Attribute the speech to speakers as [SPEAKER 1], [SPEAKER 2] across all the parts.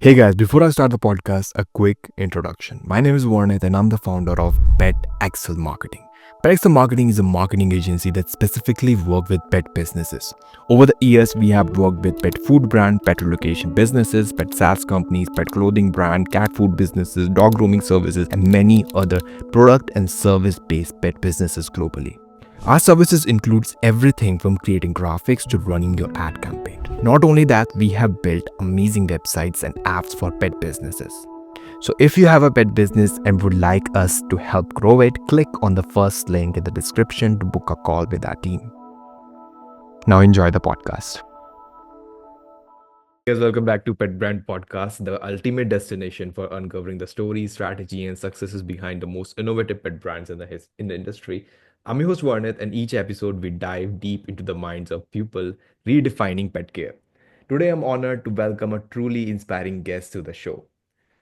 [SPEAKER 1] Hey guys, before I start the podcast, a quick introduction. My name is Varnit and I'm the founder of Pet Excel Marketing. Pet Excel Marketing is a marketing agency that specifically works with pet businesses. Over the years, we have worked with pet food brand, pet relocation businesses, pet SaaS companies, pet clothing brand, cat food businesses, dog grooming services, and many other product and service-based pet businesses globally. Our services includes everything from creating graphics to running your ad campaign. Not only that, we have built amazing websites and apps for pet businesses. So if you have a pet business and would like us to help grow it, click on the first link in the description to book a call with our team. Now enjoy the podcast. Guys, welcome back to Pet Brand Podcast, the ultimate destination for uncovering the stories, strategy, and successes behind the most innovative pet brands in the industry. I'm your host Varnit, and each episode we dive deep into the minds of people redefining pet care. Today, I'm honored to welcome a truly inspiring guest to the show.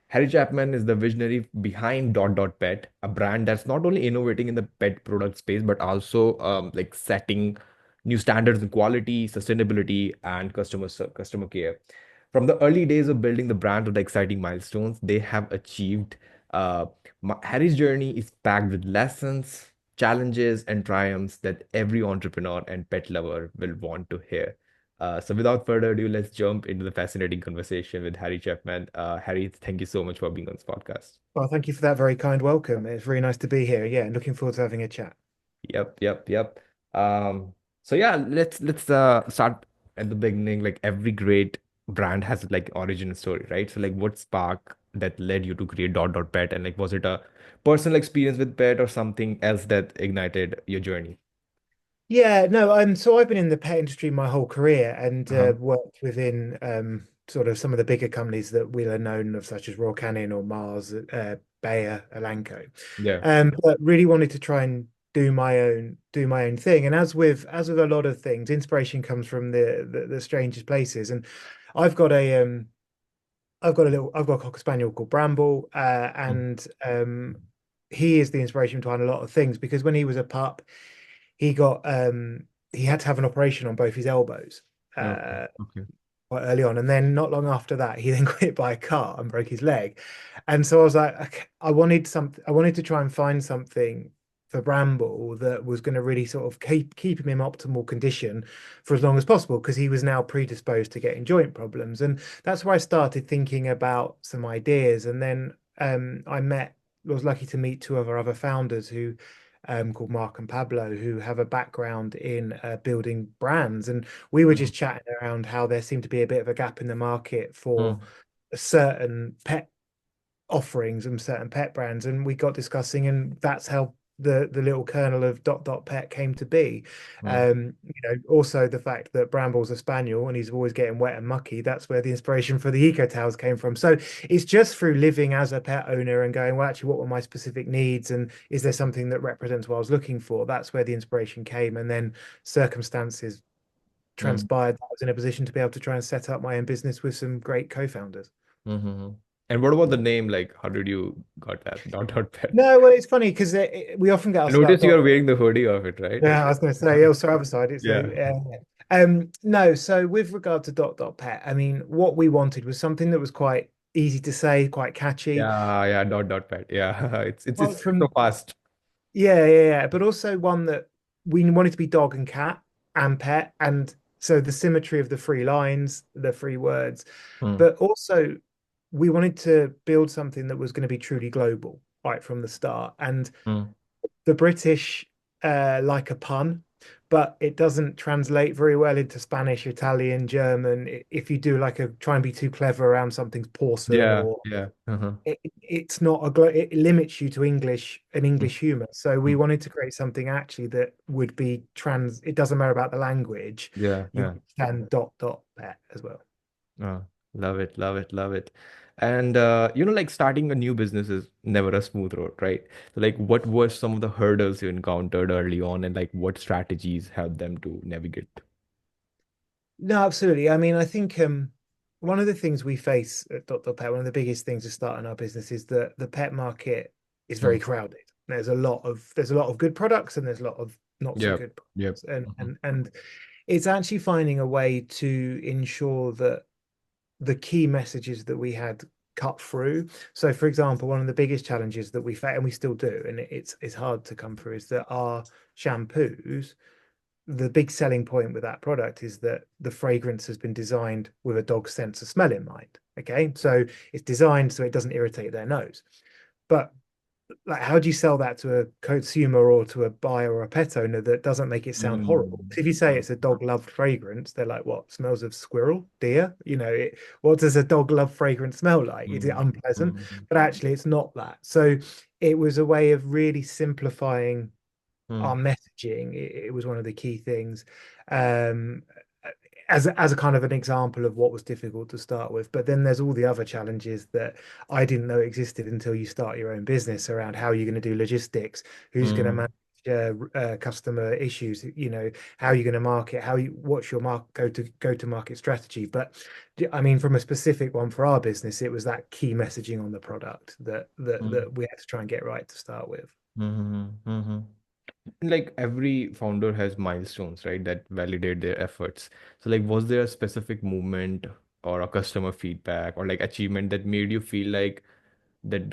[SPEAKER 1] Harry Chapman is the visionary behind Pet, a brand that's not only innovating in the pet product space but also setting new standards in quality, sustainability, and customer care. From the early days of building the brand to the exciting milestones they have achieved, Harry's journey is packed with lessons, challenges, and triumphs that every entrepreneur and pet lover will want to hear. So without further ado, let's jump into the fascinating conversation with Harry Chapman. Harry, thank you so much for being on this podcast.
[SPEAKER 2] Well, thank you for that very kind welcome. It's really nice to be here. Yeah, and looking forward to having a chat.
[SPEAKER 1] Yep. Um, so yeah, let's start at the beginning. Like every great brand has like origin story, right? So like what spark that led you to create Pet, and like was it a personal experience with pet or something else that ignited your journey?
[SPEAKER 2] Yeah, no, so I've been in the pet industry my whole career and
[SPEAKER 1] Uh-huh.
[SPEAKER 2] worked within sort of some of the bigger companies that we are known of, such as Royal Canin or Mars, Bayer, Elanco.
[SPEAKER 1] Yeah.
[SPEAKER 2] But really wanted to try and do my own thing. And as with a lot of things, inspiration comes from the strangest places. And I've got a I've got a cocker spaniel called Bramble,
[SPEAKER 1] Mm.
[SPEAKER 2] and he is the inspiration behind a lot of things because when he was a pup, he got he had to have an operation on both his elbows
[SPEAKER 1] Okay.
[SPEAKER 2] uh,
[SPEAKER 1] Okay.
[SPEAKER 2] quite early on, and then not long after that, he then got hit by a car and broke his leg. And so I was like, okay, I wanted to try and find something for Bramble that was going to really sort of keep him in optimal condition for as long as possible because he was now predisposed to getting joint problems. And that's where I started thinking about some ideas. And then I was lucky to meet two of our other founders who called Mark and Pablo, who have a background in building brands. And we were
[SPEAKER 1] Mm.
[SPEAKER 2] just chatting around how there seemed to be a bit of a gap in the market for
[SPEAKER 1] Mm.
[SPEAKER 2] certain pet offerings and certain pet brands. And we got discussing, and that's how the little kernel of Pet came to be.
[SPEAKER 1] Mm.
[SPEAKER 2] Also the fact that Bramble's a spaniel and he's always getting wet and mucky, that's where the inspiration for the eco towels came from. So it's just through living as a pet owner and going, well, actually, what were my specific needs? And is there something that represents what I was looking for? That's where the inspiration came. And then circumstances
[SPEAKER 1] Mm.
[SPEAKER 2] transpired that I was in a position to be able to try and set up my own business with some great co-founders.
[SPEAKER 1] Mm-hmm. And what about the name? Like, how did you got that Pet?
[SPEAKER 2] No, well, it's funny because we often get
[SPEAKER 1] I
[SPEAKER 2] asked about
[SPEAKER 1] noticed you
[SPEAKER 2] dot.
[SPEAKER 1] are wearing the hoodie of it, right?
[SPEAKER 2] Yeah, I was going to say also other side. It's
[SPEAKER 1] Yeah.
[SPEAKER 2] no. So with regard to dot pet, I mean, what we wanted was something that was quite easy to say, quite catchy.
[SPEAKER 1] Yeah, Pet. Yeah. It's
[SPEAKER 2] Well,
[SPEAKER 1] so
[SPEAKER 2] from
[SPEAKER 1] fast.
[SPEAKER 2] yeah, but also one that we wanted to be dog and cat and pet, and so the symmetry of the three lines, the three words,
[SPEAKER 1] Mm.
[SPEAKER 2] but also we wanted to build something that was going to be truly global right from the start. And
[SPEAKER 1] Mm.
[SPEAKER 2] the British like a pun, but it doesn't translate very well into Spanish, Italian, German. If you do like a try and be too clever around something's porcelain
[SPEAKER 1] Yeah,
[SPEAKER 2] or
[SPEAKER 1] yeah. Uh-huh.
[SPEAKER 2] it's not it limits you to an
[SPEAKER 1] Mm.
[SPEAKER 2] English humor. So we
[SPEAKER 1] Mm.
[SPEAKER 2] wanted to create something actually that would be trans. It doesn't matter about the language.
[SPEAKER 1] Yeah,
[SPEAKER 2] You
[SPEAKER 1] yeah.
[SPEAKER 2] understand pet as well.
[SPEAKER 1] Oh, love it. And like starting a new business is never a smooth road, right? So like what were some of the hurdles you encountered early on and like what strategies helped them to navigate?
[SPEAKER 2] No, absolutely. I mean, I think one of the things we face at Pet, one of the biggest things to starting our business is that the pet market is very
[SPEAKER 1] Mm.
[SPEAKER 2] crowded. There's a lot of good products and there's a lot of not so
[SPEAKER 1] Yep.
[SPEAKER 2] good
[SPEAKER 1] Yep.
[SPEAKER 2] products. And
[SPEAKER 1] Mhm.
[SPEAKER 2] and and it's actually finding a way to ensure that the key messages that we had cut through. So, for example, one of the biggest challenges that we face, and we still do, and it's hard to come through, is that our shampoos, the big selling point with that product is that the fragrance has been designed with a dog's sense of smell in mind. Okay, so it's designed so it doesn't irritate their nose. But like, how do you sell that to a consumer or to a buyer or a pet owner that doesn't make it sound horrible?
[SPEAKER 1] Mm,
[SPEAKER 2] If you say
[SPEAKER 1] mm,
[SPEAKER 2] it's a dog loved fragrance, they're like, what, smells of squirrel, deer? What does a dog love fragrance smell like? Is it
[SPEAKER 1] mm,
[SPEAKER 2] unpleasant?
[SPEAKER 1] mm,
[SPEAKER 2] But actually, it's not that. So it was a way of really simplifying our
[SPEAKER 1] mm,
[SPEAKER 2] messaging. It was one of the key things. Um, as a kind of an example of what was difficult to start with. But then there's all the other challenges that I didn't know existed until you start your own business around how you're going to do logistics, who's going to
[SPEAKER 1] mm.
[SPEAKER 2] manage customer issues, how you're going to market, what's your go to market strategy. But I mean, from a specific one for our business, it was that key messaging on the product that we had to try and get right to start with.
[SPEAKER 1] Mhm, mhm. Like every founder has milestones, right, that validate their efforts. So like was there a specific movement or a customer feedback or like achievement that made you feel like that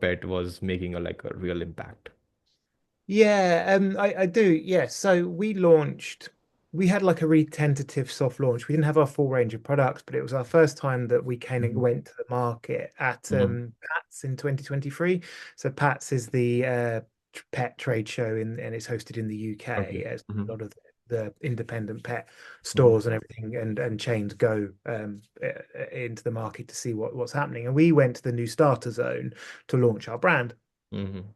[SPEAKER 1] Pet was making a like a real impact?
[SPEAKER 2] Yeah, I do. Yeah. So we had like a really tentative soft launch. We didn't have our full range of products, but it was our first time that we came and
[SPEAKER 1] Mhm,
[SPEAKER 2] went to the market at
[SPEAKER 1] mhm.
[SPEAKER 2] Pat's in 2023. So Pat's is the pet trade show and it's hosted in the UK
[SPEAKER 1] Okay.
[SPEAKER 2] as a
[SPEAKER 1] Mhm,
[SPEAKER 2] lot of the independent pet
[SPEAKER 1] mhm,
[SPEAKER 2] stores and everything and chains go into the market to see what's happening. And we went to the new starter zone to launch our brand.
[SPEAKER 1] mhm,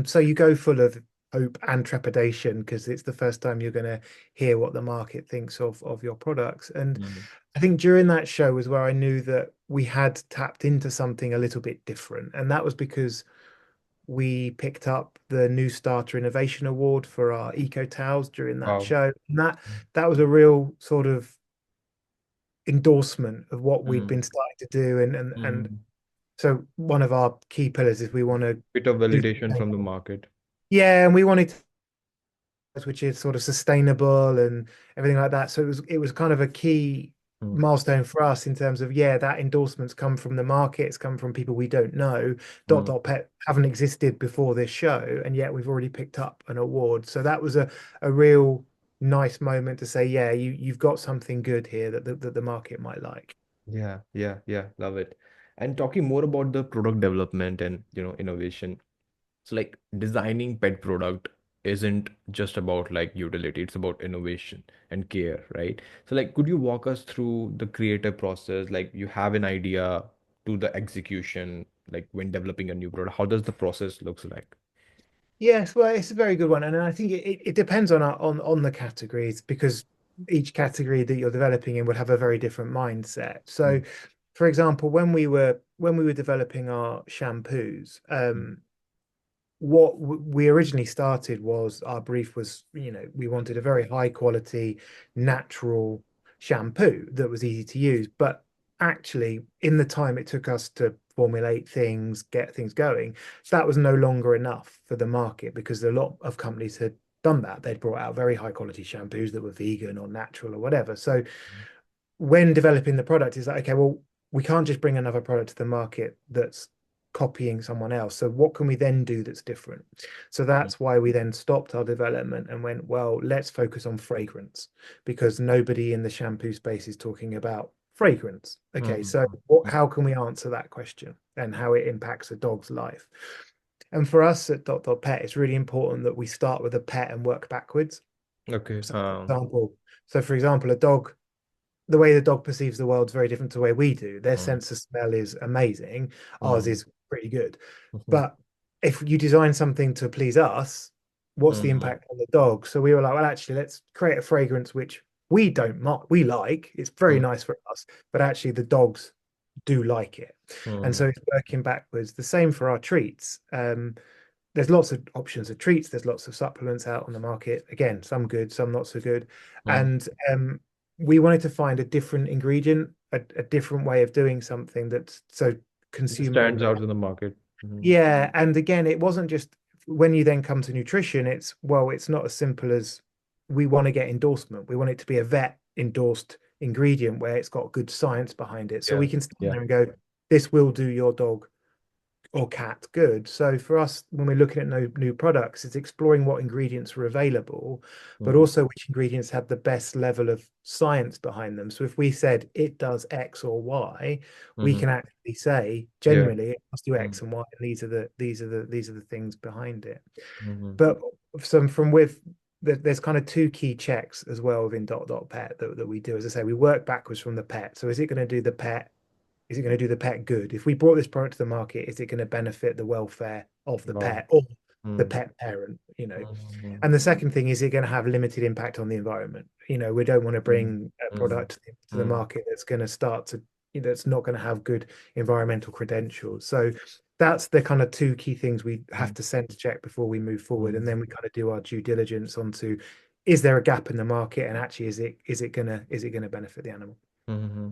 [SPEAKER 2] So you go full of hope and trepidation because it's the first time you're going to hear what the market thinks of your products. And
[SPEAKER 1] mhm.
[SPEAKER 2] I think during that show was where I knew that we had tapped into something a little bit different. And that was because we picked up the New Starter Innovation Award for our eco towels during that
[SPEAKER 1] Wow.
[SPEAKER 2] show. And that was a real sort of endorsement of what we'd been
[SPEAKER 1] Mhm,
[SPEAKER 2] starting to do. And
[SPEAKER 1] mhm.
[SPEAKER 2] so one of our key pillars is we want to
[SPEAKER 1] Bit of
[SPEAKER 2] do
[SPEAKER 1] validation from the market.
[SPEAKER 2] yeah, and we wanted which is sort of sustainable and everything like that. So it was kind of a key
[SPEAKER 1] Mm,
[SPEAKER 2] milestone for us in terms of yeah, that endorsement's come from the market, it's come from people we don't know.
[SPEAKER 1] mm.
[SPEAKER 2] Pet haven't existed before this show, and yet we've already picked up an award. So that was a real nice moment to say, yeah, you've got something good here that the market might like.
[SPEAKER 1] Yeah, yeah, yeah, love it. And talking more about the product development and innovation. So like designing pet product isn't just about like utility, it's about innovation and care, right? So like could you walk us through the creative process? Like you have an idea to the execution, like when developing a new product, how does the process looks like?
[SPEAKER 2] Yes, well, it's a very good one, and I think it depends on the categories because each category that you're developing in would have a very different mindset. So,
[SPEAKER 1] Mm,
[SPEAKER 2] for example, when we were developing our shampoos,
[SPEAKER 1] mm,
[SPEAKER 2] we originally started was our brief was, we wanted a very high quality, natural shampoo that was easy to use. But actually, in the time it took us to formulate things, get things going, that was no longer enough for the market because a lot of companies had done that. They'd brought out very high quality shampoos that were vegan or natural or whatever. So when developing the product is like, okay, well, we can't just bring another product to the market that's copying someone else. So what can we then do that's different? So
[SPEAKER 1] mm,
[SPEAKER 2] that's why we then stopped our development and went, well, let's focus on fragrance because nobody in the shampoo space is talking about fragrance. Okay,
[SPEAKER 1] mm,
[SPEAKER 2] so how can we answer that question and how it impacts a dog's life? And for us at Pet, it's really important that we start with a pet and work backwards.
[SPEAKER 1] okay.
[SPEAKER 2] So for example, a dog the way the dog perceives the world is very different to the way we do. Their
[SPEAKER 1] Mm,
[SPEAKER 2] sense of smell is amazing. Ours
[SPEAKER 1] mm,
[SPEAKER 2] is pretty good.
[SPEAKER 1] mhm,
[SPEAKER 2] But if you design something to please us, what's the
[SPEAKER 1] mm,
[SPEAKER 2] impact on the dog? So we were like, well, actually, let's create a fragrance which we don't mind. We like. It's very
[SPEAKER 1] mm,
[SPEAKER 2] nice for us, but actually the dogs do like it. And
[SPEAKER 1] mm,
[SPEAKER 2] so it's working backwards. The same for our treats. There's lots of options of treats. There's lots of supplements out on the market. Again, some good, some not so good.
[SPEAKER 1] mm.
[SPEAKER 2] And we wanted to find a different ingredient, a different way of doing something that's so
[SPEAKER 1] It
[SPEAKER 2] consumer.
[SPEAKER 1] stands out in the market. Mhm,
[SPEAKER 2] Yeah, and again, it wasn't just when you then come to nutrition, it's well, it's not as simple as we want to get endorsement. We want it to be a vet endorsed ingredient where it's got good science behind it. So
[SPEAKER 1] Yeah.
[SPEAKER 2] we can stand
[SPEAKER 1] Yeah.
[SPEAKER 2] there and go, this will do your dog or cat good. So for us, when we're looking at new products, it's exploring what ingredients are available, but
[SPEAKER 1] Mm-hmm.
[SPEAKER 2] also which ingredients have the best level of science behind them. So if we said it does X or Y, we
[SPEAKER 1] Mm-hmm.
[SPEAKER 2] can actually say
[SPEAKER 1] Yeah.
[SPEAKER 2] genuinely it must do
[SPEAKER 1] Mm-hmm.
[SPEAKER 2] X and Y, and these are the things behind it.
[SPEAKER 1] Mm-hmm.
[SPEAKER 2] But some from with there's kind of two key checks as well within Pet that we do. As I say, we work backwards from the pet. So is it going to do the pet is it going to do the pet good? If we brought this product to the market, is it going to benefit the welfare of the
[SPEAKER 1] Wow.
[SPEAKER 2] pet or the
[SPEAKER 1] Mm-hmm.
[SPEAKER 2] pet parent,
[SPEAKER 1] Mm-hmm.
[SPEAKER 2] And the second thing, is it going to have limited impact on the environment? We don't want to bring a product to the
[SPEAKER 1] Mm-hmm.
[SPEAKER 2] market that's going to start to, that's not going to have good environmental credentials. So that's the kind of two key things we have to sense check before we move forward. And then we kind of do our due diligence onto, is there a gap in the market? And actually, is it gonna benefit the animal?
[SPEAKER 1] Mm-hmm.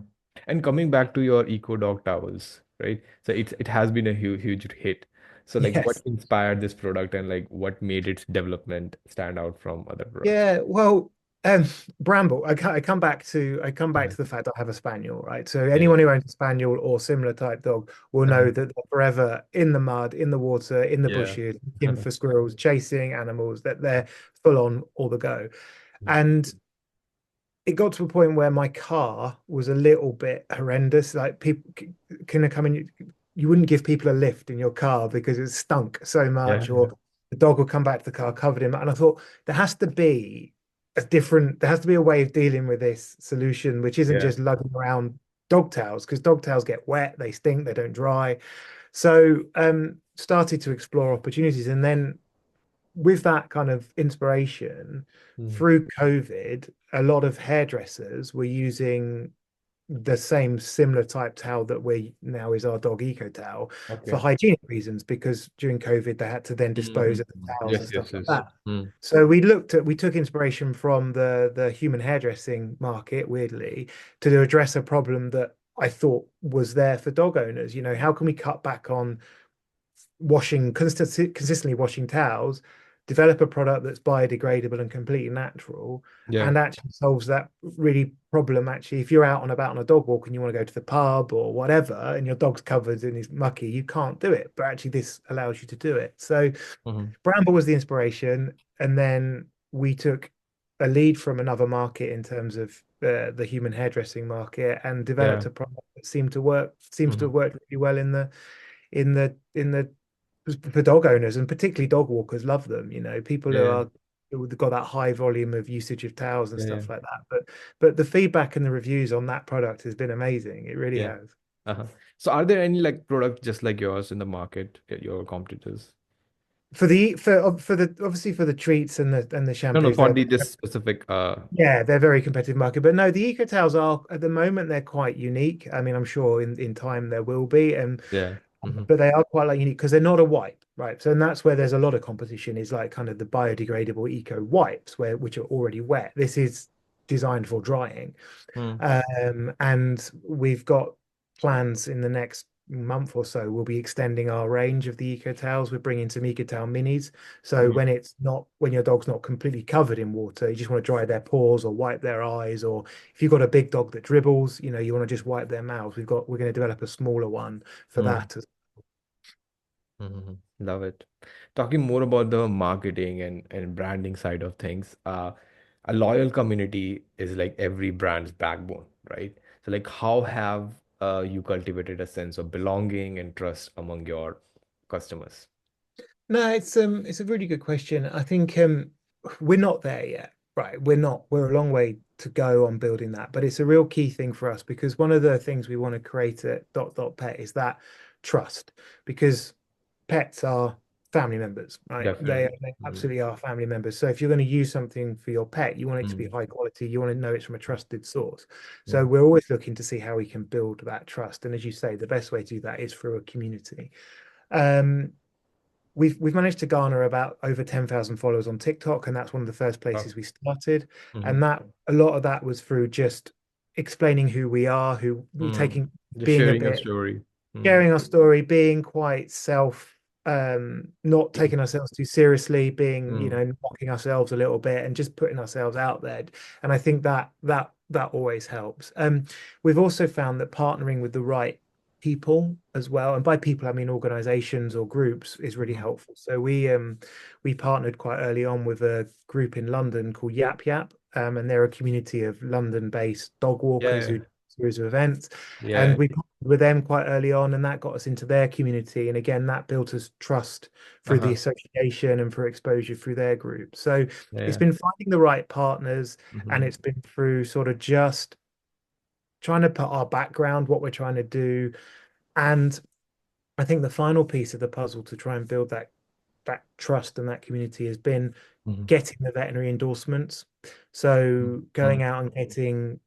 [SPEAKER 1] And coming back to your Eco Dog towels, right? So it has been a huge hit. So like what
[SPEAKER 2] Yes.
[SPEAKER 1] inspired this product and like what made its development stand out from other products?
[SPEAKER 2] Yeah, well, um, Bramble. I come back to
[SPEAKER 1] Mhm.
[SPEAKER 2] the fact I have a spaniel, right? So
[SPEAKER 1] Yeah.
[SPEAKER 2] anyone who owns a spaniel or similar type dog will know
[SPEAKER 1] Uh-huh.
[SPEAKER 2] that they're forever in the mud, in the water, in the
[SPEAKER 1] Yeah.
[SPEAKER 2] bushes, looking for squirrels, chasing animals. That they're full on all the go. And it got to a point where my car was a little bit horrendous. Like people can come in, you wouldn't give people a lift in your car because it stunk so
[SPEAKER 1] Yeah.
[SPEAKER 2] much,
[SPEAKER 1] Yeah.
[SPEAKER 2] or the dog would come back to the car covered in. And I thought there has to be a way of dealing with this solution, which isn't
[SPEAKER 1] Yeah.
[SPEAKER 2] just lugging around dog towels, because dog towels get wet, they stink, they don't dry. So started to explore opportunities, and then with that kind of inspiration
[SPEAKER 1] Mhm.
[SPEAKER 2] through COVID, a lot of hairdressers were using the same similar type towel that we now is our dog eco towel for
[SPEAKER 1] Okay.
[SPEAKER 2] hygienic reasons, because during COVID they had to then dispose
[SPEAKER 1] Mhm.
[SPEAKER 2] of the towels and
[SPEAKER 1] Yes,
[SPEAKER 2] stuff
[SPEAKER 1] yes,
[SPEAKER 2] like
[SPEAKER 1] yes.
[SPEAKER 2] that.
[SPEAKER 1] Mm.
[SPEAKER 2] So we took inspiration from the human hairdressing market, weirdly, to address a problem that I thought was there for dog owners. How can we cut back on consistently washing towels, develop a product that's biodegradable and completely natural,
[SPEAKER 1] Yeah.
[SPEAKER 2] and actually solves that really problem. Actually, if you're out and about on a dog walk and you want to go to the pub or whatever, and your dog's covered in his mucky, you can't do it. But actually, this allows you to do it. So
[SPEAKER 1] Mhm.
[SPEAKER 2] Bramble was the inspiration, and then we took a lead from another market in terms of the human hairdressing market, and developed
[SPEAKER 1] Yeah.
[SPEAKER 2] a product that seems to have
[SPEAKER 1] Mhm.
[SPEAKER 2] worked really well in the for dog owners, and particularly dog walkers love them. People
[SPEAKER 1] Yeah. Yeah.
[SPEAKER 2] who've got that high volume of usage of towels and
[SPEAKER 1] Yeah. Yeah.
[SPEAKER 2] stuff like that. But the feedback and the reviews on that product has been amazing. It really
[SPEAKER 1] Yeah.
[SPEAKER 2] has.
[SPEAKER 1] Uh-huh. So are there any like products just like yours in the market, your competitors?
[SPEAKER 2] For the obviously for the treats and the
[SPEAKER 1] No, no,
[SPEAKER 2] shampoos,
[SPEAKER 1] for the this specific
[SPEAKER 2] they're very competitive market. But no, the eco towels are at the moment they're quite unique. I mean, I'm sure in time there will be, and
[SPEAKER 1] yeah. Hmm.
[SPEAKER 2] but they are quite like unique because they're not a wipe, right? So and that's where there's a lot of competition, is like kind of the biodegradable eco wipes, which are already wet. This is designed for drying.
[SPEAKER 1] Mm.
[SPEAKER 2] And we've got plans in the next month or so. We'll be extending our range of the eco towels. We're bringing some eco towel minis. So
[SPEAKER 1] Yeah.
[SPEAKER 2] when your dog's not completely covered in water, you just want to dry their paws or wipe their eyes, or if you've got a big dog that dribbles, you want to just wipe their mouths. We're going to develop a smaller one for
[SPEAKER 1] Mm.
[SPEAKER 2] that.
[SPEAKER 1] Mhm. Love it. Talking more about the marketing and branding side of things, a loyal community is like every brand's backbone, right? So like how have you cultivated a sense of belonging and trust among your customers?
[SPEAKER 2] No, it's a really good question. I think we're not there yet. Right. We're not. We're a long way to go on building that, but it's a real key thing for us, because one of the things we want to create at Pet is that trust, because pets are family members, right? They,
[SPEAKER 1] Definitely.
[SPEAKER 2] they
[SPEAKER 1] Mm.
[SPEAKER 2] absolutely are family members. So if you're going to use something for your pet, you want it to be
[SPEAKER 1] Mm.
[SPEAKER 2] high quality. You want to know it's from a trusted source. So
[SPEAKER 1] Yeah.
[SPEAKER 2] we're always looking to see how we can build that trust. And as you say, the best way to do that is through a community. Um, we've managed to garner about over 10,000 followers on TikTok, and that's one of the first
[SPEAKER 1] Oh.
[SPEAKER 2] places we started.
[SPEAKER 1] Mm-hmm.
[SPEAKER 2] And that a lot of that was through just explaining who we are, who we're
[SPEAKER 1] Mm.
[SPEAKER 2] taking,
[SPEAKER 1] Just
[SPEAKER 2] being a
[SPEAKER 1] sharing your
[SPEAKER 2] bit,
[SPEAKER 1] story. Mm.
[SPEAKER 2] sharing our story, being quite self. not taking ourselves too seriously, being,
[SPEAKER 1] Mm.
[SPEAKER 2] knocking ourselves a little bit and just putting ourselves out there. And I think that always helps. We've also found that partnering with the right people as well, and by people I mean organizations or groups, is really
[SPEAKER 1] Mhm.
[SPEAKER 2] helpful. So we partnered quite early on with a group in London called Yap Yap, and they're a community of London-based dog walkers who
[SPEAKER 1] Yeah.
[SPEAKER 2] do a series of events. And
[SPEAKER 1] Yeah.
[SPEAKER 2] we partnered with them quite early on, and that got us into their community. And again, that built us trust through the
[SPEAKER 1] Uh-huh.
[SPEAKER 2] association and for exposure through their group. So it's
[SPEAKER 1] Yeah.
[SPEAKER 2] been finding the right partners, and
[SPEAKER 1] Hmm.
[SPEAKER 2] it's been through sort of just trying to put our background, what we're trying to do. And I think the final piece of the puzzle to try and build that trust and that community has been
[SPEAKER 1] Hmm.
[SPEAKER 2] getting the veterinary endorsements. So
[SPEAKER 1] Hmm.
[SPEAKER 2] going out and getting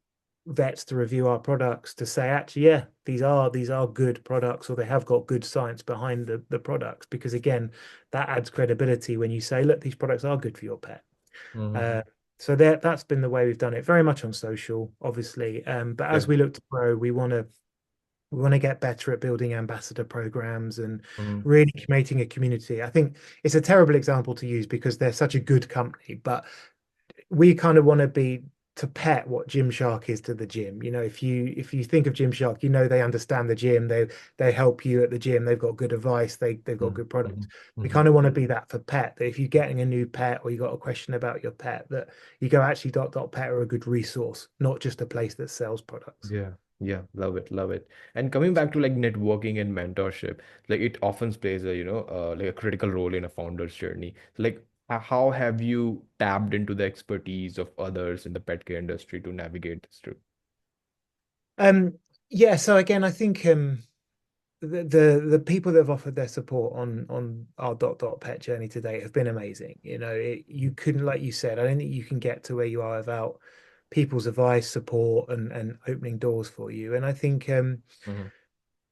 [SPEAKER 2] vets to review our products to say, actually, yeah, these are good products, or they have got good science behind the products. Because again, that adds credibility when you say, look, these products are good for your pet.
[SPEAKER 1] Hmm.
[SPEAKER 2] Uh, so that's been the way we've done it, very much on social, obviously. But
[SPEAKER 1] Yeah.
[SPEAKER 2] as we look to grow, we want to get better at building ambassador programs and
[SPEAKER 1] Hmm.
[SPEAKER 2] really creating a community. I think it's a terrible example to use because they're such a good company, but we kind of want to be to pet what Gymshark is to the gym. If you think of Gymshark, they understand the gym. They help you at the gym. They've got good advice. They've got
[SPEAKER 1] Hmm.
[SPEAKER 2] good products.
[SPEAKER 1] Hmm.
[SPEAKER 2] We
[SPEAKER 1] Hmm.
[SPEAKER 2] kind of want to be that for pet. That if you're getting a new pet or you got a question about your pet, that you go, actually Dot Pet are a good resource, not just a place that sells products.
[SPEAKER 1] Yeah. Yeah. Love it. Love it. And coming back to like networking and mentorship, like it often plays a, like a critical role in a founder's journey. Like, how have you tapped into the expertise of others in the pet care industry to navigate this through?
[SPEAKER 2] Um, yeah. So again, I think the people that have offered their support on our Pet journey today have been amazing. You couldn't, like you said, I don't think you can get to where you are without people's advice, support, and opening doors for you. And I think
[SPEAKER 1] Hmm.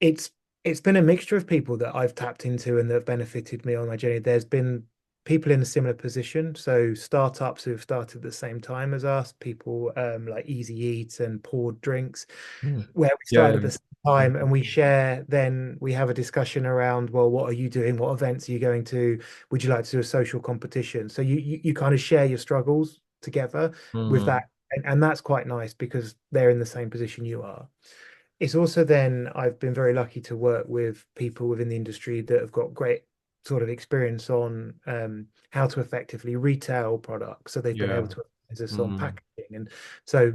[SPEAKER 2] it's it's been a mixture of people that I've tapped into and that have benefited me on my journey. There's been people in a similar position, so startups who have started at the same time as us, people like Easy Eat and Poured Drinks, where we
[SPEAKER 1] Yeah.
[SPEAKER 2] started at the same time, and we share. Then we have a discussion around, well, what are you doing? What events are you going to? Would you like to do a social competition? So you kind of share your struggles together with
[SPEAKER 1] Mm-hmm.
[SPEAKER 2] that, and that's quite nice because they're in the same position you are. It's also then I've been very lucky to work with people within the industry that have got great sort of experience on how to effectively retail products. So they've been able
[SPEAKER 1] Yeah.
[SPEAKER 2] to advise us on
[SPEAKER 1] Mm.
[SPEAKER 2] packaging. And so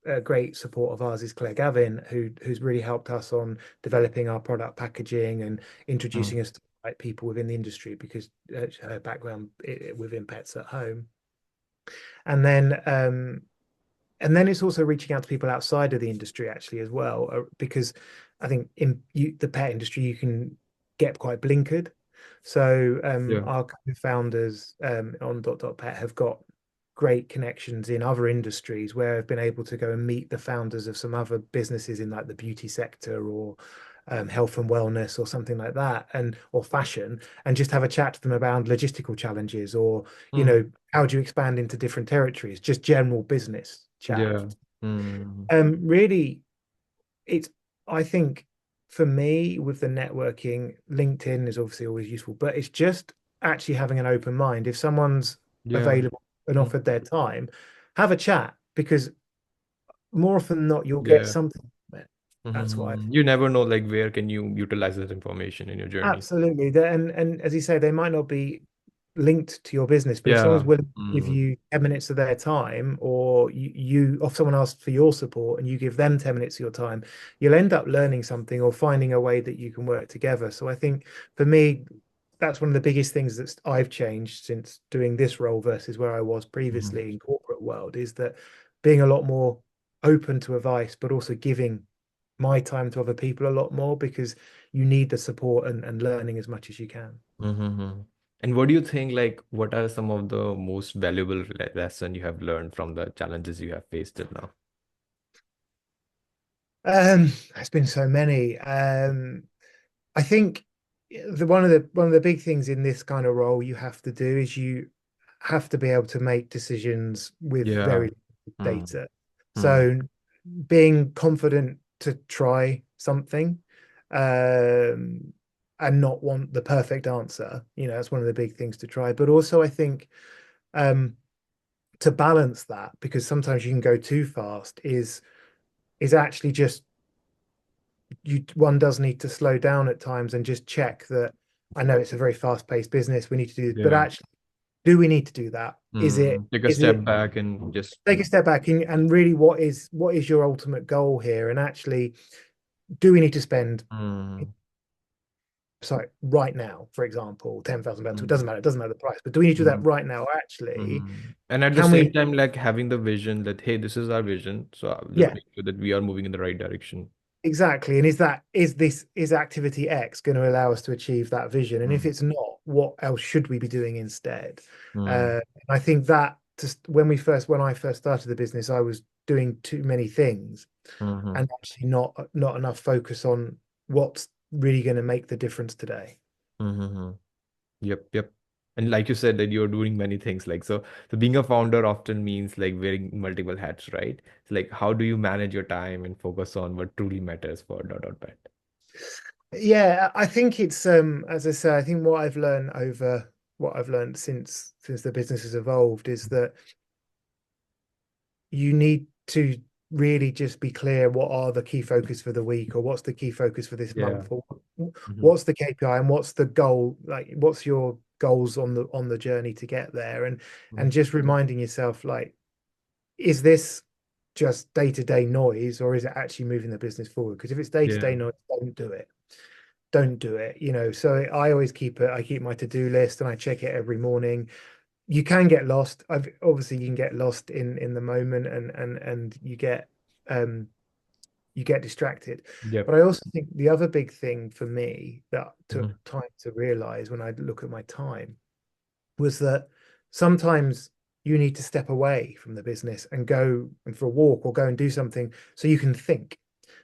[SPEAKER 2] a great support of ours is Claire Gavin, who's really helped us on developing our product packaging and
[SPEAKER 1] Mm.
[SPEAKER 2] introducing us to the right people within the industry because her background within Pets at Home. And then it's also reaching out to people outside of the industry actually as well, because I think the pet industry you can get quite blinkered. So
[SPEAKER 1] Yeah.
[SPEAKER 2] our founders on Pet have got great connections in other industries where I've been able to go and meet the founders of some other businesses in like the beauty sector or health and wellness or something like that, and or fashion, and just have a chat to them about logistical challenges or
[SPEAKER 1] Mm.
[SPEAKER 2] how do you expand into different territories, just general business chat.
[SPEAKER 1] Yeah. Mm.
[SPEAKER 2] Really, it's I think for me with the networking, LinkedIn is obviously always useful, but it's just actually having an open mind. If someone's
[SPEAKER 1] Yeah.
[SPEAKER 2] available and
[SPEAKER 1] Mm.
[SPEAKER 2] offered their time, have a chat because more often than not, you'll get
[SPEAKER 1] Yeah.
[SPEAKER 2] something from it. That's what I
[SPEAKER 1] Mhm. You never know, like, where can you utilize that information in your journey?
[SPEAKER 2] absolutely. And as you say, they might not be linked to your business, but if someone's
[SPEAKER 1] Yeah.
[SPEAKER 2] willing to give
[SPEAKER 1] Mm.
[SPEAKER 2] you 10 minutes of their time, or or someone asks for your support and you give them 10 minutes of your time, you'll end up learning something or finding a way that you can work together. So I think for me, that's one of the biggest things that I've changed since doing this role versus where I was
[SPEAKER 1] Mhm.
[SPEAKER 2] previously in corporate world, is that being a lot more open to advice, but also giving my time to other people a lot more because you need the support and learning as much as you can.
[SPEAKER 1] Mhm. And what do you think, like, what are some of the most valuable lesson you have learned from the challenges you have faced till now?
[SPEAKER 2] There's been so many. I think one of the big things in this kind of role you have to do is you have to be able to make decisions with
[SPEAKER 1] Yeah.
[SPEAKER 2] very little
[SPEAKER 1] Mm.
[SPEAKER 2] data.
[SPEAKER 1] Mm.
[SPEAKER 2] So being confident to try something, um, and not want the perfect answer. That's one of the big things to try. But also, I think um, to balance that, because sometimes you can go too fast, is actually just one does need to slow down at times and just check that. I know it's a very fast-paced business. We need to do, but
[SPEAKER 1] Yeah.
[SPEAKER 2] actually, do we need to do that? Is it
[SPEAKER 1] Take a
[SPEAKER 2] is
[SPEAKER 1] step
[SPEAKER 2] it
[SPEAKER 1] back and just
[SPEAKER 2] take a step back and really what is your ultimate goal here? And actually, do we need to spend,
[SPEAKER 1] mm,
[SPEAKER 2] sorry, right now, for example, £10,000? It
[SPEAKER 1] mm,
[SPEAKER 2] doesn't matter the price, but do we need to do that
[SPEAKER 1] mm,
[SPEAKER 2] right now? Or actually,
[SPEAKER 1] and at the
[SPEAKER 2] can
[SPEAKER 1] same
[SPEAKER 2] we?
[SPEAKER 1] time, like having the vision that, hey, this is our vision. So I'll just
[SPEAKER 2] Yeah,
[SPEAKER 1] make sure that we are moving in the right direction.
[SPEAKER 2] exactly. And is activity X going to allow us to achieve that vision? And if
[SPEAKER 1] Mm,
[SPEAKER 2] it's not, what else should we be doing instead?
[SPEAKER 1] mm,
[SPEAKER 2] I think that just when I first started the business, I was doing too many things
[SPEAKER 1] mm,
[SPEAKER 2] and actually not enough focus on what's really going to make the difference today.
[SPEAKER 1] mm. Yep, yep. And like you said, that you're doing many things. Like so being a founder often means like wearing multiple hats, right? So like how do you manage your time and focus on what truly matters for Pet?
[SPEAKER 2] Yeah, I think it's as I say, I think what I've learned since the business has evolved is that you need to really just be clear what are the key focus for the week, or what's the key focus for this
[SPEAKER 1] Yeah.
[SPEAKER 2] month, or
[SPEAKER 1] Hmm.
[SPEAKER 2] what's the KPI and what's the goal, like what's your goals on the journey to get there, and just reminding yourself, like, is this just day-to-day noise, or is it actually moving the business forward? Because if it's day-to-day
[SPEAKER 1] Yeah.
[SPEAKER 2] noise, don't do it. So I keep my to-do list and I check it every morning. You can get lost. Obviously you can get lost in the moment, and um you get distracted. But
[SPEAKER 1] Yep.
[SPEAKER 2] I also think the other big thing for me that took
[SPEAKER 1] Hmm.
[SPEAKER 2] time to realize when I look at my time was that sometimes you need to step away from the business and go and for a walk or go and do something so you can think.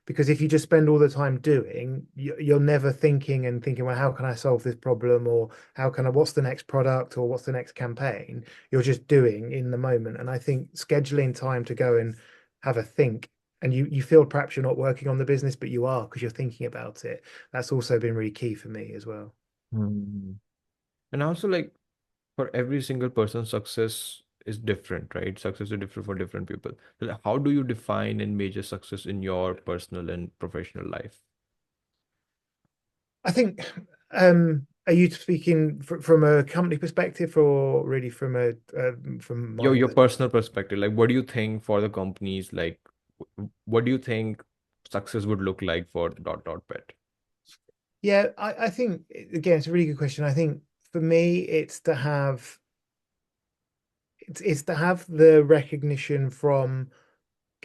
[SPEAKER 2] Because if you just spend all the time doing, you're never thinking and thinking, well, how can I solve this problem? Or what's the next product? Or what's the next campaign? You're just doing in the moment. And I think scheduling time to go and have a think, and you feel perhaps you're not working on the business, but you are because you're thinking about it. That's also been really key for me as well.
[SPEAKER 1] Hmm. And also like for every single person, success is different, right? Success is different for different people. So like, how do you define and measure success in your personal and professional life?
[SPEAKER 2] I think, are you speaking from a company perspective, or really from my
[SPEAKER 1] Your
[SPEAKER 2] perspective?
[SPEAKER 1] personal perspective, like what do you think for the companies, like what do you think success would look like for Pet?
[SPEAKER 2] Yeah, I think again, it's a really good question. I think for me, it's to have the recognition from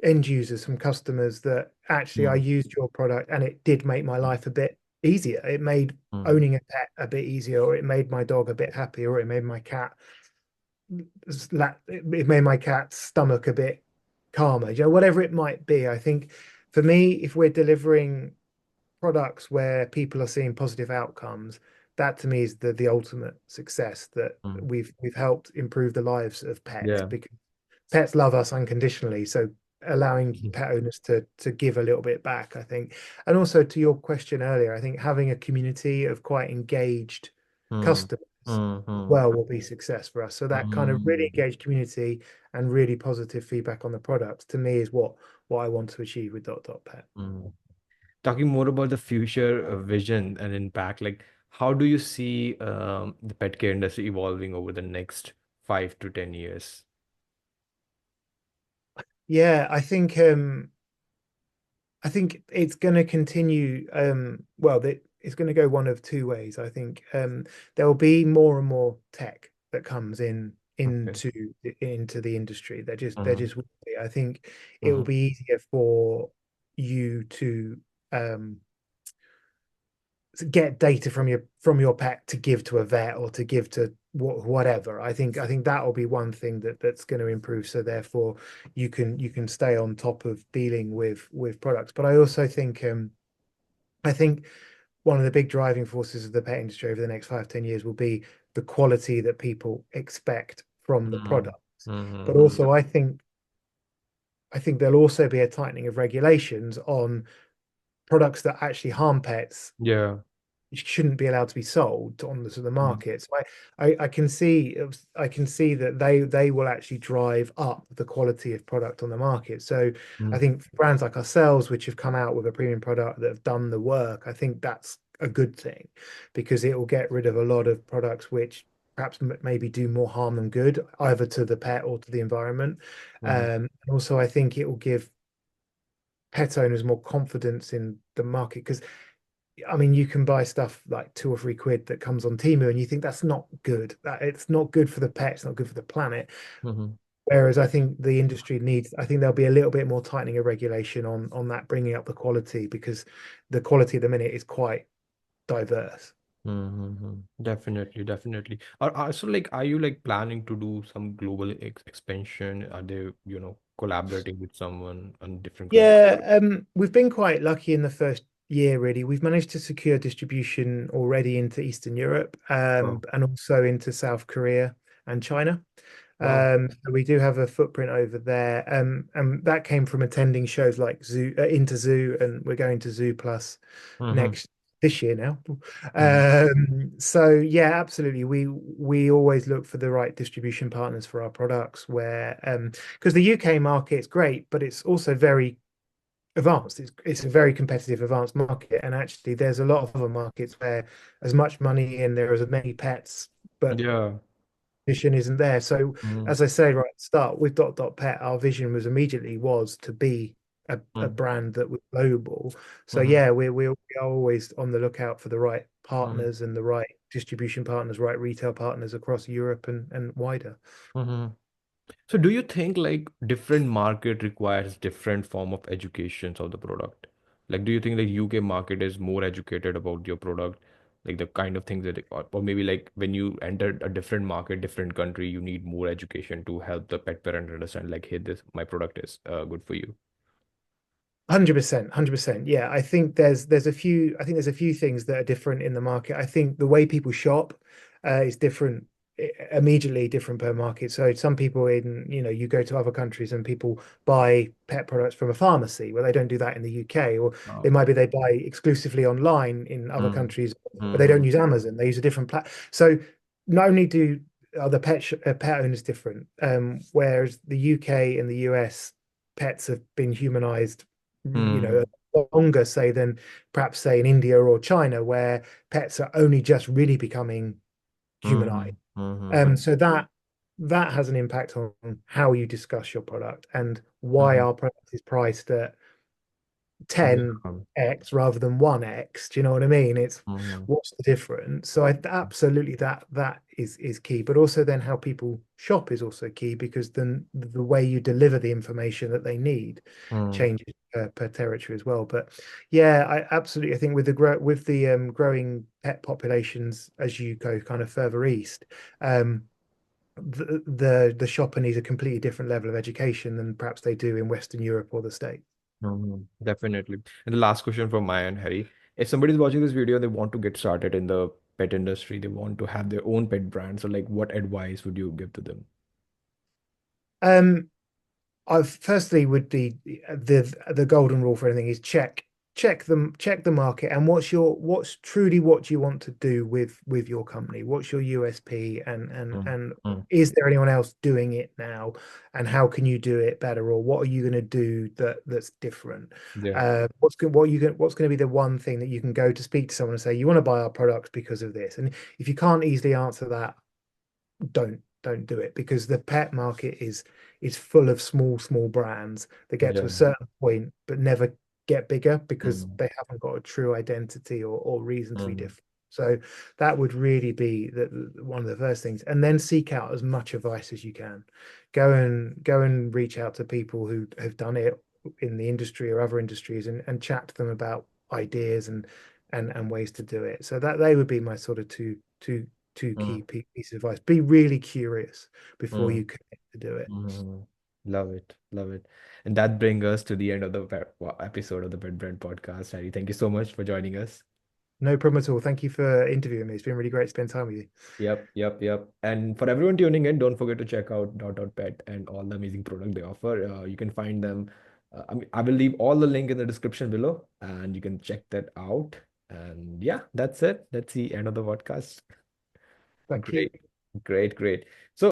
[SPEAKER 2] end users, from customers, that actually I
[SPEAKER 1] Mm,
[SPEAKER 2] used your product and it did make my life a bit easier. It made
[SPEAKER 1] mm,
[SPEAKER 2] owning a pet a bit easier, or it made my dog a bit happier, or it made my cat's stomach a bit calmer, whatever it might be. I think for me, if we're delivering products where people are seeing positive outcomes, that to me is the ultimate success, that
[SPEAKER 1] mm.
[SPEAKER 2] we've helped improve the lives of pets,
[SPEAKER 1] Yeah.
[SPEAKER 2] because pets love us unconditionally. So allowing pet owners to give a little bit back, I think. And also to your question earlier, I think having a community of quite engaged
[SPEAKER 1] Mm,
[SPEAKER 2] customers
[SPEAKER 1] mm, mm,
[SPEAKER 2] well will be success for us. So that kind of really
[SPEAKER 1] mm,
[SPEAKER 2] engaged community and really positive feedback on the products, to me, is what I want to achieve with Pet.
[SPEAKER 1] mm. Talking more about the future vision and impact, like how do you see the pet care industry evolving over the next 5 to 10 years?
[SPEAKER 2] Yeah, I think it's going to continue. It's going to go one of two ways. I think there will be more and more tech that comes
[SPEAKER 1] Okay.
[SPEAKER 2] into the industry. There
[SPEAKER 1] Mm,
[SPEAKER 2] just will be. I think it will
[SPEAKER 1] mm,
[SPEAKER 2] be easier for you um, to get data from your pet to give to a vet, or to give to whatever. I think that will be one thing that's going to improve. So therefore, you can stay on top of dealing with products. But I also think one of the big driving forces of the pet industry over the next 5, 10 years will be the quality that people expect from the
[SPEAKER 1] mm,
[SPEAKER 2] product. But
[SPEAKER 1] mm,
[SPEAKER 2] also, I think there'll also be a tightening of regulations on products that actually harm pets,
[SPEAKER 1] yeah.
[SPEAKER 2] shouldn't be allowed to be sold on the
[SPEAKER 1] Mm,
[SPEAKER 2] market. So I can see I can see that they will actually drive up the quality of product on the market. So I
[SPEAKER 1] mm,
[SPEAKER 2] think brands like ourselves, which have come out with a premium product that have done the work, I think that's a good thing because it will get rid of a lot of products which perhaps maybe do more harm than good, either to the pet or to the environment.
[SPEAKER 1] mm,
[SPEAKER 2] And also, I think it will give pet owners more confidence in the market because I mean, you can buy stuff like 2 or 3 quid that comes on Temu, and you think that's not good. That it's not good for the pet, it's not good for the planet.
[SPEAKER 1] mhm.
[SPEAKER 2] Whereas I think the industry needs, I think there'll be a little bit more tightening of regulation on that, bringing up the quality because the quality at the minute is quite diverse.
[SPEAKER 1] Mm-hmm. Definitely, definitely. So like, are you like planning to do some global expansion? Are they, collaborating with someone in different countries?
[SPEAKER 2] Yeah, we've been quite lucky in the first year, really. We've managed to secure distribution already into Eastern Europe,
[SPEAKER 1] Wow.
[SPEAKER 2] and also into South Korea and China.
[SPEAKER 1] Wow.
[SPEAKER 2] So we do have a footprint over there, and that came from attending shows like Zoo, Into Zoo, and we're going to Zoo Plus
[SPEAKER 1] Mm-hmm.
[SPEAKER 2] next this year now.
[SPEAKER 1] Mm-hmm.
[SPEAKER 2] So yeah, absolutely. We always look for the right distribution partners for our products, where because the UK market is great, but it's also very advanced. It's a very competitive, advanced market, and actually, there's a lot of other markets where as much money in there as many pets, but
[SPEAKER 1] Yeah.
[SPEAKER 2] vision isn't there. So
[SPEAKER 1] Mm-hmm.
[SPEAKER 2] as I said right at the start, with Pet, our vision was immediately was to be a
[SPEAKER 1] Mm-hmm.
[SPEAKER 2] brand that was global. So
[SPEAKER 1] Mm-hmm.
[SPEAKER 2] yeah, we are always on the lookout for the right partners and the right distribution partners, right retail partners across Europe and wider.
[SPEAKER 1] Mm-hmm. So do you think like different market requires different form of educations of the product? Like do you think like UK market is more educated about your product, like the kind of things that or maybe like when you enter a different market, different country, you need more education to help the pet parent understand like, hey, this my product is good for you.
[SPEAKER 2] 100%, 100%. Yeah, there's a few there's a few things that are different in the market. I think the way people shop is different immediately different per market. So some people in, you go to other countries and people buy pet products from a pharmacy. Well, they don't do that in the UK, or
[SPEAKER 1] Oh.
[SPEAKER 2] they buy exclusively online in other
[SPEAKER 1] Mm-hmm.
[SPEAKER 2] countries, but they don't
[SPEAKER 1] Mm-hmm.
[SPEAKER 2] use Amazon. They use a different plat. So not only do are the pet owners different, whereas the UK and the US pets have been humanized longer, say, than perhaps say in India or China, where pets are only just really becoming
[SPEAKER 1] Mm-hmm.
[SPEAKER 2] humanized.
[SPEAKER 1] Mm-hmm.
[SPEAKER 2] So that has an impact on how you discuss your product and why
[SPEAKER 1] Mm-hmm.
[SPEAKER 2] our product is priced at
[SPEAKER 1] Yeah.
[SPEAKER 2] 10x rather than 1x. Do you know what I mean? It's
[SPEAKER 1] Mm-hmm.
[SPEAKER 2] what's the difference? So I absolutely that is key, but also then how people shop is also key because then the way you deliver the information that they need changes per territory as well. But yeah, I think with the growing pet populations as you go kind of further east, the shopper needs a completely different level of education than perhaps they do in Western Europe or the States.
[SPEAKER 1] Definitely. And the last question from my end, Harry. If somebody's watching this video, they want to get started in the pet industry, they want to have their own pet brand. So, like, what advice would you give to them?
[SPEAKER 2] Um, I firstly would be the golden rule for anything is check the market and what's truly what you want to do with your company. What's your USP
[SPEAKER 1] Mm,
[SPEAKER 2] and
[SPEAKER 1] mm,
[SPEAKER 2] is there anyone else doing it now? And how can you do it better? Or what are you going to do that's different?
[SPEAKER 1] yeah.
[SPEAKER 2] What's going to be the one thing that you can go to speak to someone and say you want to buy our products because of this? And if you can't easily answer that, don't do it because the pet market is full of small brands that get to a
[SPEAKER 1] Yeah.
[SPEAKER 2] certain point but never get bigger because
[SPEAKER 1] Mm,
[SPEAKER 2] they haven't got a true identity or reason to be
[SPEAKER 1] mm,
[SPEAKER 2] different. So that would really be one of the first things, and then seek out as much advice as you can. Go and reach out to people who have done it in the industry or other industries and chat to them about ideas and ways to do it. So that they would be my sort of two
[SPEAKER 1] mm,
[SPEAKER 2] key pieces of advice. Be really curious before
[SPEAKER 1] mm,
[SPEAKER 2] you commit to do it.
[SPEAKER 1] mm. Love it. Love it. And that brings us to the end of the episode of the Pet Brand podcast. Harry, thank you so much for joining us.
[SPEAKER 2] No problem at all. Thank you for interviewing me. It's been really great to spend time with you.
[SPEAKER 1] Yep, yep, yep. And for everyone tuning in, don't forget to check out Dot Pet and all the amazing product they offer. You can find them. I will leave all the link in the description below, and you can check that out. And yeah, that's it. That's the end of the podcast.
[SPEAKER 2] Thank you.
[SPEAKER 1] Great, great, great.